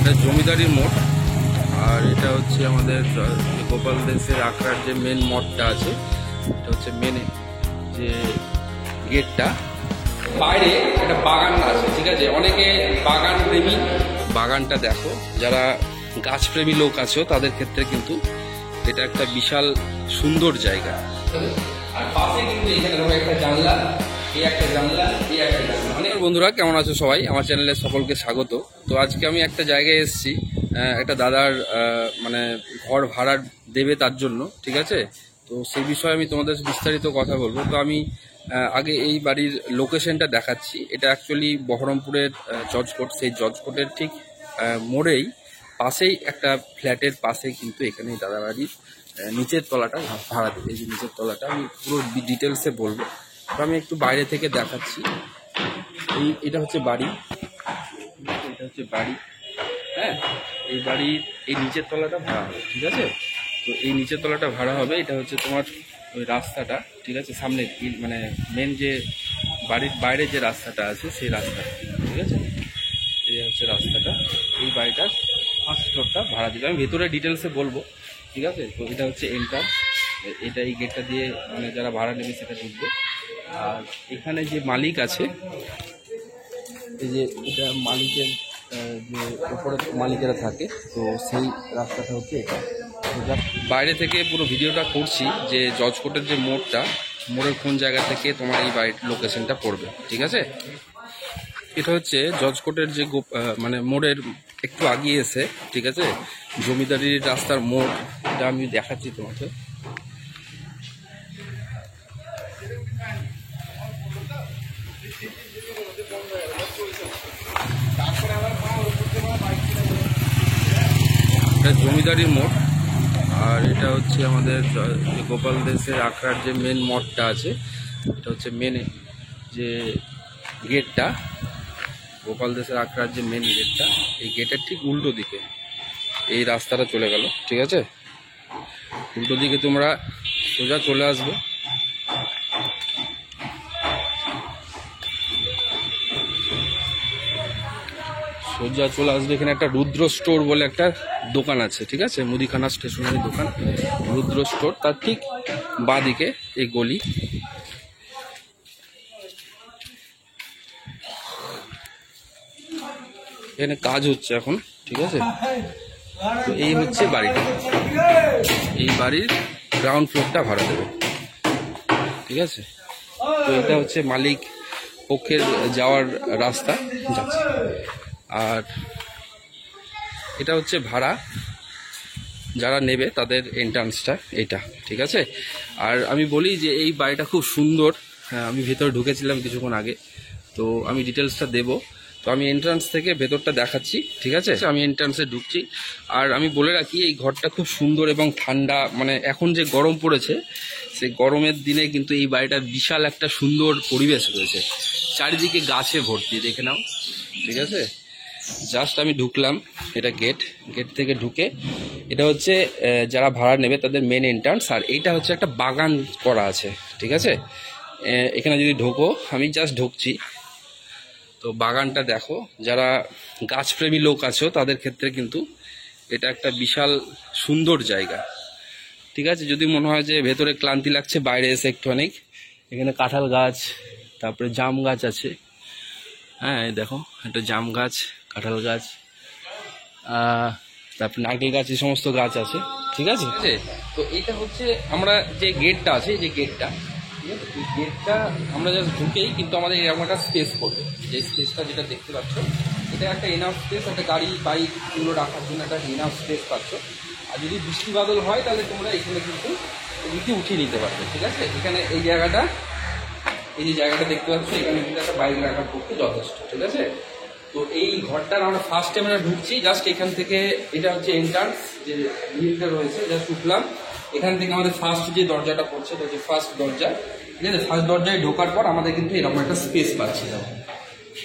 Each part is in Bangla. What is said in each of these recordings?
এটা জমিদারি মোড়। আর এটা হচ্ছে আমাদের গোপাল দেশের আখড়ার যে মেন মঠটা আছে, এটা হচ্ছে মেন যে গেটটা। বাইরে একটা বাগান আছে, ঠিক আছে, অনেকে বাগান প্রেমী, বাগানটা দেখো, যারা গাছপ্রেমী লোক আছো তাদের ক্ষেত্রে কিন্তু এটা একটা বিশাল সুন্দর জায়গা। আর পাশে কিন্তু এখানে ধরো একটা জানলা, এই একটা জানলা, এই একটা জানলা। অনেক বন্ধুরা কেমন আছো সবাই, আমার চ্যানেলে সকলকে স্বাগত। তো আজকে আমি একটা জায়গায় এসেছি, একটা দাদার মানে ঘর ভাড়া দেবে তার জন্য, ঠিক আছে। তো সেই বিষয়ে আমি তোমাদের বিস্তারিত কথা বলবো। তো আমি আগে এই বাড়ির লোকেশনটা দেখাচ্ছি। এটা অ্যাকচুয়ালি বহরমপুরের জজকোট, সেই জজকোটের ঠিক মোড়েই পাশেই একটা ফ্ল্যাটের পাশে কিন্তু এখানে দাদা বাড়ির নিচের তলাটা ভাড়া দেবে। এই যে নিচের তলাটা আমি পুরো ডিটেলসে বলবো। তো আমি একটু বাইরে থেকে দেখাচ্ছি। এটা হচ্ছে বাড়ি, এটা হচ্ছে বাড়ি, হ্যাঁ। এই বাড়ির এই নিচের তলাটা ভাড়া হবে, ঠিক আছে। তো এই নিচের তলাটা ভাড়া হবে, এটা হচ্ছে তোমার ওই রাস্তাটা, ঠিক আছে, সামনে মানে মেন যে বাড়ির বাইরে যে রাস্তাটা আছে সেই রাস্তাটা, ঠিক আছে। এই হচ্ছে রাস্তাটা, এই বাড়িটার ফার্স্ট ফ্লোরটা ভাড়া দিবে। আমি ভেতরে ডিটেলসে বলবো, ঠিক আছে। তো এটা হচ্ছে এন্ট্রান্স, এটা এই গেটটা দিয়ে মানে যারা ভাড়া নেবে সেটা ঢুকবে। আর এখানে যে মালিক আছে, এই যে এটা মালিকের যে উপরে মালিকেরা থাকে, তো সেই রাস্তাটা হচ্ছে এটা। বাইরে থেকে পুরো ভিডিওটা করছি যে জজকোটের যে মোড়টা, মোড়ের কোন জায়গা থেকে তোমার এই বাড়ির লোকেশনটা পড়বে, ঠিক আছে। এটা হচ্ছে জজকোটের যে মানে মোড়ের একটু আগিয়ে এসে, ঠিক আছে, জমিদারির রাস্তার মোড়। এটা আমি দেখাচ্ছি তোমাকে। এটা জমিদারি মোড়। আর এটা হচ্ছে আমাদের গোপাল দেশের আখড়ার যে মেন মঠটা আছে, এটা হচ্ছে মেন যে গেটটা, গোপাল দেশের আখড়ার যে মেন গেটটা, এই গেটের ঠিক উল্টো দিকে এই রাস্তাটা চলে গেল, ঠিক আছে। উল্টো দিকে তোমরা সোজা চলে আসবে, সোজা চলে আসবে। এখানে একটা রুদ্র স্টোর বলে একটা দোকান আছে, ঠিক আছে, মুদিখানা স্টেশনারি দোকান, রুদ্র স্টোর। তার ঠিক বাঁ দিকে এই গলি। এখানে কাজ হচ্ছে এখন, ঠিক আছে। তো এই হচ্ছে বাড়িটা, এই বাড়ির গ্রাউন্ড ফ্লোরটা ভাড়া দেবে, ঠিক আছে। তো এটা হচ্ছে মালিক পক্ষের যাওয়ার রাস্তা যাচ্ছে। আর এটা হচ্ছে ভাড়া যারা নেবে তাদের এন্ট্রান্সটা এটা, ঠিক আছে। আর আমি বলি যে এই বাড়িটা খুব সুন্দর। আমি ভেতরে ঢুকেছিলাম কিছুক্ষণ আগে, তো আমি ডিটেলসটা দেবো। তো আমি এন্ট্রান্স থেকে ভেতরটা দেখাচ্ছি, ঠিক আছে। আমি এন্ট্রান্সে ঢুকছি। আর আমি বলে রাখি এই ঘরটা খুব সুন্দর এবং ঠান্ডা, মানে এখন যে গরম পড়েছে সেই গরমের দিনে কিন্তু এই বাড়িটার বিশাল একটা সুন্দর পরিবেশ রয়েছে, চারিদিকে গাছে ভর্তি, দেখে নাও, ঠিক আছে। জাস্ট আমি ঢুকলাম, এটা গেট, গেট থেকে ঢুকে এটা হচ্ছে যারা ভাড়া নেবে তাদের মেন এন্ট্রান্স। আর এইটা হচ্ছে একটা বাগান করা আছে, ঠিক আছে। এখানে যদি ঢোকো, আমি জাস্ট ঢুকছি, তো বাগানটা দেখো, যারা গাছপ্রেমী লোক আছো তাদের ক্ষেত্রে কিন্তু এটা একটা বিশাল সুন্দর জায়গা, ঠিক আছে। যদি মনে হয় যে ভেতরে ক্লান্তি লাগছে, বাইরে এসে একটু অনেক, এখানে কাঁঠাল গাছ, তারপরে জাম গাছ আছে, হ্যাঁ দেখো, একটা জাম গাছ, কাঁঠাল গাছ, তারপর নারকেল গাছ, এই সমস্ত গাছ আছে, ঠিক আছে। তো এটা হচ্ছে আমরা যে গেটটা আছে, যে গেটটা, ঠিক আছে, এই গেটটা আমরা জাস্ট ঢুকেই কিন্তু আমাদের এরকম একটা স্পেস পড়বে। যে স্পেসটা যেটা দেখতে পাচ্ছ, এটা একটা এনাফ স্পেস, একটা গাড়ি বাইক এগুলো রাখার জন্য একটা এনাফ স্পেস পাচ্ছ। আর যদি বৃষ্টি বাদল হয় তাহলে তোমরা এখানে কিন্তু এদিকে উঠিয়ে নিতে পারবে, ঠিক আছে। এখানে এই জায়গাটা, এই যে জায়গাটা দেখতে পাচ্ছ, এখানে কিন্তু একটা বাইক রাখার পক্ষে যথেষ্ট, ঠিক আছে। তো এই ঘরটার আমরা ফার্স্ট টাইম আমরা ঢুকছি, জাস্ট এখান থেকে, এটা হচ্ছে এন্ট্রান্স যে গ্রিলটা রয়েছে, জাস্ট ঢুকলাম। এখান থেকে আমাদের ফার্স্ট যে দরজাটা পড়ছে এটা হচ্ছে ফার্স্ট দরজা, ঠিক আছে। ফার্স্ট দরজায় ঢোকার পর আমাদের কিন্তু এরকম একটা স্পেস পাচ্ছি।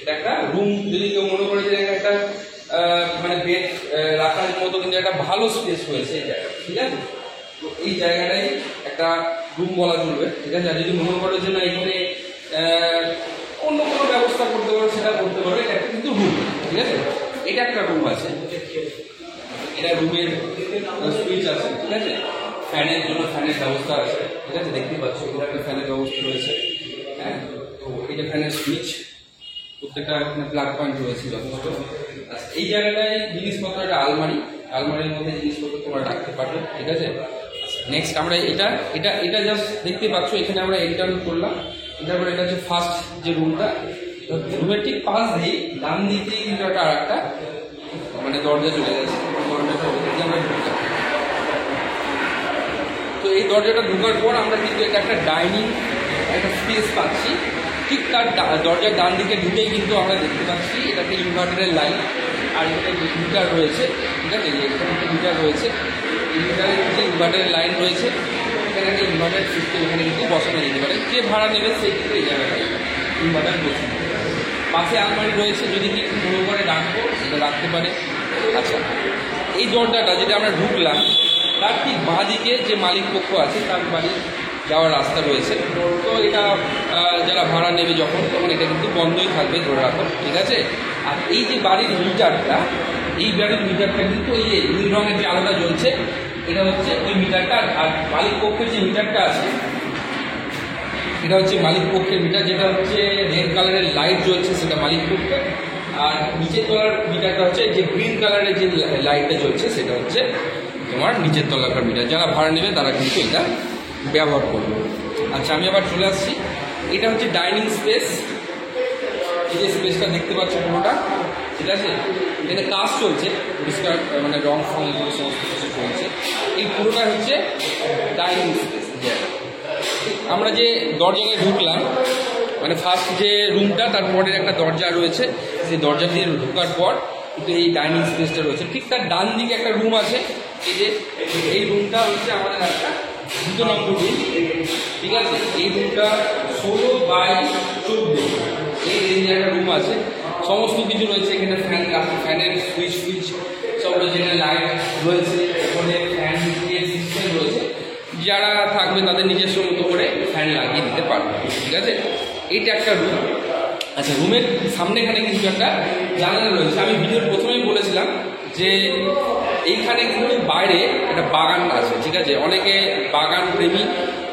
এটা একটা রুম, যদি কেউ মনে করে যে একটা মানে বেড রাখার মতো কিন্তু একটা ভালো স্পেস রয়েছে এই জায়গা, ঠিক আছে। তো এই জায়গাটাই একটা রুম বলা চলবে, ঠিক আছে। আর যদি মনে করে যে না এখানে অন্য কোনো ব্যবস্থা করতে পারো সেটা করতে পারো, এটা কিন্তু রুম, ঠিক আছে। এটা একটা রুম আছে, এটা রুমের সুইচ আছে, ঠিক আছে। ফ্যানের জন্য ফ্যানের ব্যবস্থা আছে, ঠিক আছে, দেখতে পাচ্ছ এটা একটা ফ্যানের ব্যবস্থা রয়েছে। হ্যাঁ, তো এটা ফ্যানের সুইচ, প্রত্যেকটা এখানে প্লাগ পয়েন্ট রয়েছে যথেষ্ট। আচ্ছা, এই জায়গাটায় জিনিসপত্র একটা আলমারির মধ্যে জিনিসপত্র তোমরা রাখতে পারবে, ঠিক আছে। নেক্সট আমরা এটা জাস্ট দেখতে পাচ্ছ, এখানে আমরা এন্টার করলাম। তারপরে এটা হচ্ছে ফার্স্ট যে রুমটা, রুমের ঠিক পাশ দিয়ে ডান দিকে কিন্তু একটা আর একটা মানে দরজা চলে গেছে, দরজাটা আমরা ঢুকলাম। তো এই দরজাটা ঢোকার পর আমরা কিন্তু এটা একটা ডাইনিং একটা স্পেস পাচ্ছি। ঠিক তার দরজার ডান দিকে ঢুকেই কিন্তু আমরা দেখতে পাচ্ছি এটা একটা ইনভার্টারের লাইন, আর এখানে মিটার রয়েছে, ঠিক আছে। এখানে একটা মিটার রয়েছে, মিটারের যে ইনভার্টারের লাইন রয়েছে, এখানে একটা ইনভার্টার সিস্টেম এখানে কিন্তু বসানো যেতে পারে। যে ভাড়া নেবে সেই কিন্তু এই জায়গাটায় ইনভার্টার বসে। পাশে আলমারি রয়েছে, যদি কি পুরো করে রাখবো সেটা রাখতে পারে। আচ্ছা, এই দরজাটা যেটা আমরা ঢুকলাম তার ঠিক বাঁ দিকে যে মালিক পক্ষ আছে তার বাড়ি যাওয়ার রাস্তা রয়েছে। তো এটা যারা ভাড়া নেবে তখন এটা কিন্তু বন্ধই থাকবে, ধরে রাখো, ঠিক আছে। আর এই যে বাড়ির মিটারটা, এই বাড়ির মিটারটা কিন্তু এই যে নীল রঙের যে আলোটা জ্বলছে এটা হচ্ছে ওই মিটারটা। আর মালিক পক্ষের যে মিটারটা আছে এটা হচ্ছে মালিক পক্ষের মিটার, যেটা হচ্ছে রেড কালারের লাইট জ্বলছে সেটা মালিক পক্ষের। আর নিচের তলার মিটারটা হচ্ছে যে গ্রিন কালারের যে লাইটটা জ্বলছে সেটা হচ্ছে তোমার নিচের তলাকার মিটার। যারা ভাড়া নেবে তারা কিন্তু এটা ব্যবহার করবে। আচ্ছা, আমি আবার চলে আসছি। এটা হচ্ছে ডাইনিং স্পেস। এই যে স্পেসটা দেখতে পাচ্ছ পুরোটা, ঠিক আছে। এখানে কাজ চলছে, পরিষ্কার মানে রং ফং সমস্ত কিছু চলছে। এই পুরোটা হচ্ছে ডাইনিং স্পেস। আমরা যে দরজায় ঢুকলাম মানে ফার্স্ট যে রুমটা, তারপরে একটা দরজা রয়েছে, সেই দরজা দিয়ে ঢোকার পর কিন্তু এই ডাইনিং স্পেসটা রয়েছে। ঠিক তার ডান দিকে একটা রুম আছে, এই যে এই রুমটা হচ্ছে আমাদের একটা 2 নম্বর রুম, ঠিক আছে। এই রুমটা 16/14 এই রেঞ্জে একটা রুম আছে। সমস্ত কিছু রয়েছে এখানে, ফ্যানের সুইচ সব রয়েছে, এখানে লাইট রয়েছে, এখানে ফ্যান সিস্টেম রয়েছে। যারা থাকবে তাদের নিজস্ব মতো করে ফ্যান লাগিয়ে দিতে পারবে, ঠিক আছে। এইটা একটা রুম। আচ্ছা, রুমের সামনেখানে কিন্তু একটা জানালা রয়েছে। আমি ভিডিওর প্রথমেই বলেছিলাম যে এইখানে কিন্তু বাইরে একটা বাগান আছে, ঠিক আছে। অনেকে বাগান প্রেমী,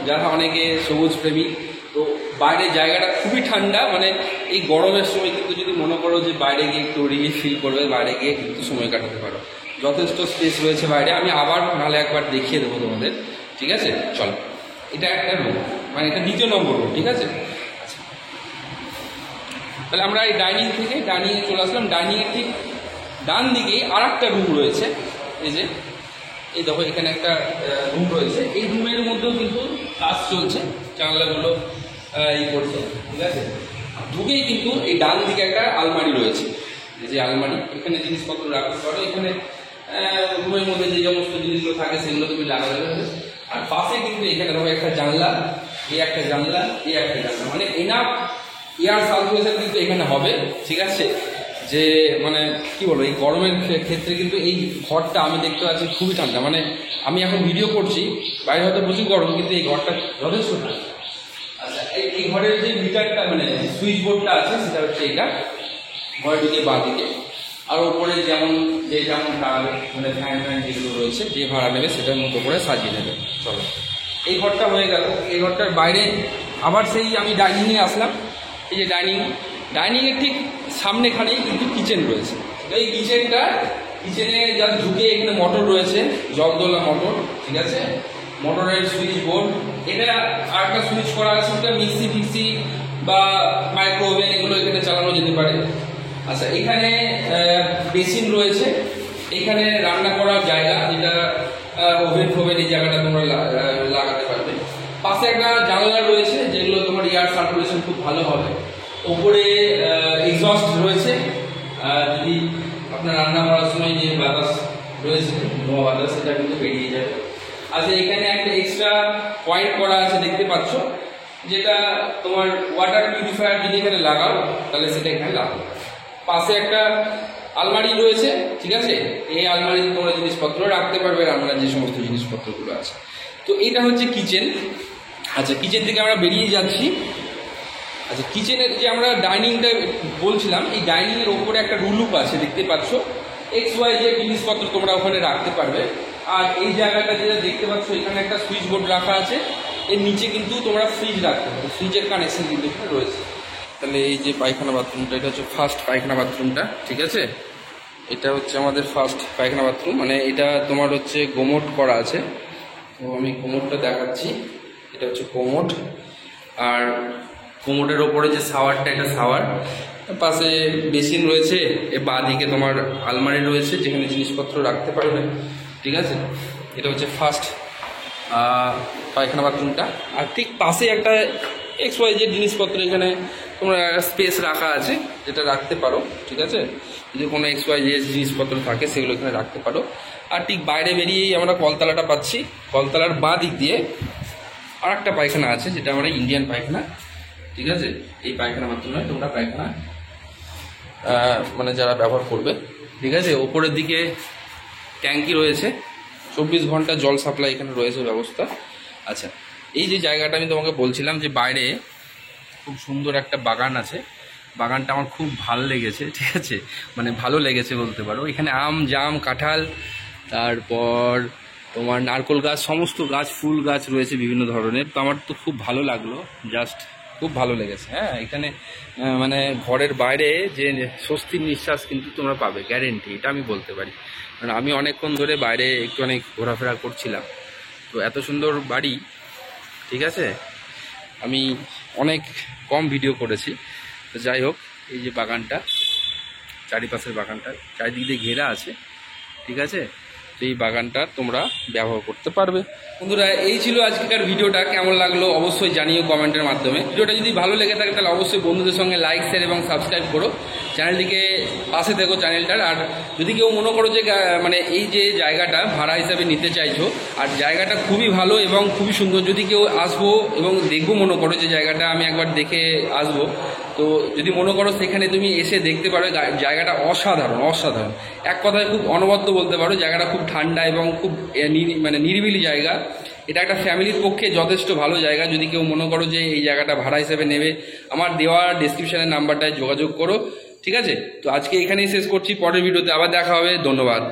যারা অনেকে সবুজ প্রেমী, তো বাইরের জায়গাটা খুবই ঠান্ডা। মানে এই গরমের সময় কিন্তু যদি মনে করো যে বাইরে গিয়ে একটু রিলিফ ফিল করবে, বাইরে গিয়ে কিন্তু সময় কাটাতে পারো। যথেষ্ট স্পেস রয়েছে বাইরে। আমি আবার নাহলে একবার দেখিয়ে দেবো তোমাদের, ঠিক আছে। চলো, এটা একটা রুম, মানে এটা 2 নম্বর রুম, ঠিক আছে। আচ্ছা, তাহলে আমরা এই ডাইনিংয়ে চলে আসলাম। ডাইনিংয়ের ঠিক ডান দিকে আর একটা রুম রয়েছে। এই যে এই দেখো, এখানে একটা রুম রয়েছে। এই রুমের মধ্যেও কিন্তু কাজ চলছে, জানলাগুলো করছে, ঠিক আছে। ঢুকেই কিন্তু এই ডান দিকে একটা আলমারি রয়েছে। এই যে আলমারি, এখানে জিনিসপত্র রাখতে পারো। এখানে রুমের মধ্যে যে সমস্ত জিনিসগুলো থাকে সেগুলো তুমি লাগাতে পারবে। আর পাশে কিন্তু এখানে দেখো একটা জানলা, এই একটা জানলা, এই একটা জানলা, মানে এনাফ এয়ার সার্কুলেশন কিন্তু এখানে হবে, ঠিক আছে। যে মানে কি বলবো, এই গরমের ক্ষেত্রে কিন্তু এই ঘরটা আমি দেখতে পাচ্ছি খুবই ঠান্ডা। মানে আমি এখন ভিডিও করছি, বাইরে হয়তো প্রচুর গরম, কিন্তু এই ঘরটা যথেষ্ট ঠান্ডা। আচ্ছা, এই ঘরের যে মিটারটা মানে সুইচ বোর্ডটা আছে সেটা হচ্ছে এটা, ঘরের দিকে বাঁ দিকে। আর ওপরে যেমন মানে ফ্যান যেগুলো রয়েছে, যে ভাড়া নেবে সেটার মতো করে সাজিয়ে নেবে। চলো, এই ঘরটা হয়ে গেল। এই ঘরটার বাইরে আবার সেই আমি ডাইনিংয়ে আসলাম। এই যে ডাইনিংয়ের ঠিক সামনেখানেই কিন্তু কিচেন রয়েছে। এই কিচেনে যা ঢুকে এখানে মোটর রয়েছে, জলদোলা মোটর, ঠিক আছে। মোটরের সুইচ বোর্ড, এটা আর একটা সুইচ করা আছে, ওটা মিক্সি বা মাইক্রো ওভেন এগুলো এখানে চালানো যেতে পারে। আচ্ছা, এখানে বেসিন রয়েছে, এখানে রান্না করার জায়গা, যেটা ওভেন এই জায়গাটা তোমরা লাগাতে পারবে। পাশে একটা জানলা রয়েছে, যেগুলো তোমার এয়ার সার্কুলেশন খুব ভালো হবে। ওপরে এক্সস্ট রয়েছে, যদি আপনার রান্না করার সময় যে বাতাস রয়েছে, বাতাস, সেটা কিন্তু বেরিয়ে যাবে। আচ্ছা, এখানে একটা এক্সট্রা পয়েন্ট করা আছে দেখতে পাচ্ছ, যেটা তোমার ওয়াটার পিউরিফায়ার যদি এখানে লাগাও তাহলে সেটা এখানে লাগাও। পাশে একটা আলমারি রয়েছে, ঠিক আছে। এই আলমারিতে তোমরা জিনিসপত্র রাখতে পারবে, রান্নার যে সমস্ত জিনিসপত্রগুলো আছে। তো এটা হচ্ছে কিচেন। আচ্ছা, কিচেন থেকে আমরা বেরিয়ে যাচ্ছি। আচ্ছা, কিচেনের যে আমরা ডাইনিংটা বলছিলাম, এই ডাইনিংয়ের ওপরে একটা রুলুপ আছে দেখতে পাচ্ছ, XY যে জিনিসপত্র তোমরা ওখানে রাখতে পারবে। আর এই জায়গাটা যেটা দেখতে পাচ্ছ, এখানে একটা সুইচ বোর্ড রাখা আছে, এর নিচে কিন্তু তোমরা ফ্রিজ রাখতে পারো, ফ্রিজের কানেকশন কিন্তু এখানে রয়েছে। তাহলে এই যে পায়খানা বাথরুমটা, এটা হচ্ছে ফার্স্ট পায়খানা বাথরুমটা, ঠিক আছে? এটা হচ্ছে আমাদের ফার্স্ট পায়খানা বাথরুম, মানে এটা তোমার হচ্ছে কোমোড করা আছে। তো আমি কোমোডটা দেখাচ্ছি, এটা হচ্ছে কোমোড। আর কোমোডের ওপরে যে শাওয়ারটা, এটা শাওয়ার, পাশে বেসিন রয়েছে, এর বাঁ দিকে তোমার আলমারি রয়েছে যেখানে জিনিসপত্র রাখতে পারবে, ঠিক আছে? এটা হচ্ছে ফার্স্ট পায়খানা বাথরুমটা। আর ঠিক পাশে একটা XY যে জিনিসপত্র এখানে তোমরা স্পেস রাখা আছে, যেটা রাখতে পারো, ঠিক আছে? যদি কোনো XY যে জিনিসপত্র থাকে সেগুলো এখানে রাখতে পারো। আর ঠিক বাইরে বেরিয়েই আমরা কলতলাটা পাচ্ছি, কলতলার বাঁ দিক দিয়ে আর একটা পায়খানা আছে, যেটা আমরা ইন্ডিয়ান পায়খানা, ঠিক আছে? এই পায়খানা মাধ্যমে তোমরা পায়খানা মানে যারা ব্যবহার করবে, ঠিক আছে? ওপরের দিকে ট্যাঙ্কি রয়েছে, 24 ঘন্টা জল সাপ্লাই এখানে রয়েছে ব্যবস্থা। আচ্ছা, এই যে জায়গাটা আমি তোমাকে বলছিলাম যে বাইরে খুব সুন্দর একটা বাগান আছে, বাগানটা আমার খুব ভালো লেগেছে, ঠিক আছে? মানে ভালো লেগেছে বলতে পারো। এখানে আম, জাম, কাঁঠাল, তারপর তোমার নারকোল গাছ, সমস্ত গাছ, ফুল গাছ রয়েছে বিভিন্ন ধরনের। তো আমার তো খুব ভালো লাগলো, জাস্ট খুব ভালো লেগেছে। হ্যাঁ, এখানে মানে ঘরের বাইরে যে স্বস্তির নিঃশ্বাস কিন্তু তোমরা পাবে, গ্যারেন্টি, এটা আমি বলতে পারি। কারণ আমি অনেকক্ষণ ধরে বাইরে একটু অনেক ঘোরাফেরা করছিলাম, তো এত সুন্দর বাড়ি, ঠিক আছে? আমি অনেক কম ভিডিও করেছি। তো যাই হোক, এই যে বাগানটা, চারিপাশের বাগানটা চারিদিক দিয়ে ঘেরা আছে, ঠিক আছে? তো এই বাগানটা তোমরা ব্যবহার করতে পারবে। বন্ধুরা, এই ছিল আজকের ভিডিওটা। কেমন লাগলো অবশ্যই জানিও কমেন্টের মাধ্যমে। ভিডিওটা যদি ভালো লেগে থাকে তাহলে অবশ্যই বন্ধুদের সঙ্গে লাইক, শেয়ার এবং সাবস্ক্রাইব করো, চ্যানেলটিকে পাশে থেকো চ্যানেলটার। আর যদি কেউ মনে করো যে মানে এই যে জায়গাটা ভাড়া হিসাবে নিতে চাইছো, আর জায়গাটা খুবই ভালো এবং খুবই সুন্দর, যদি কেউ আসবো এবং দেখবো মনে করো যে জায়গাটা আমি একবার দেখে আসবো, তো যদি মনে করো সেখানে তুমি এসে দেখতে পারো, জায়গাটা অসাধারণ, অসাধারণ, এক কথায় খুব অনবদ্য বলতে পারো। জায়গাটা খুব ঠান্ডা এবং খুব মানে নিরিবিলি জায়গা। এটা একটা ফ্যামিলির পক্ষে যথেষ্ট ভালো জায়গা। যদি কেউ মনে করো যে এই জায়গাটা ভাড়া হিসেবে নেবে, আমার দেওয়া ডেসক্রিপশনের নাম্বারটায় যোগাযোগ করো, ঠিক আছে? তো আজকে এখানেই শেষ করছি, পরের ভিডিওতে আবার দেখা হবে। ধন্যবাদ।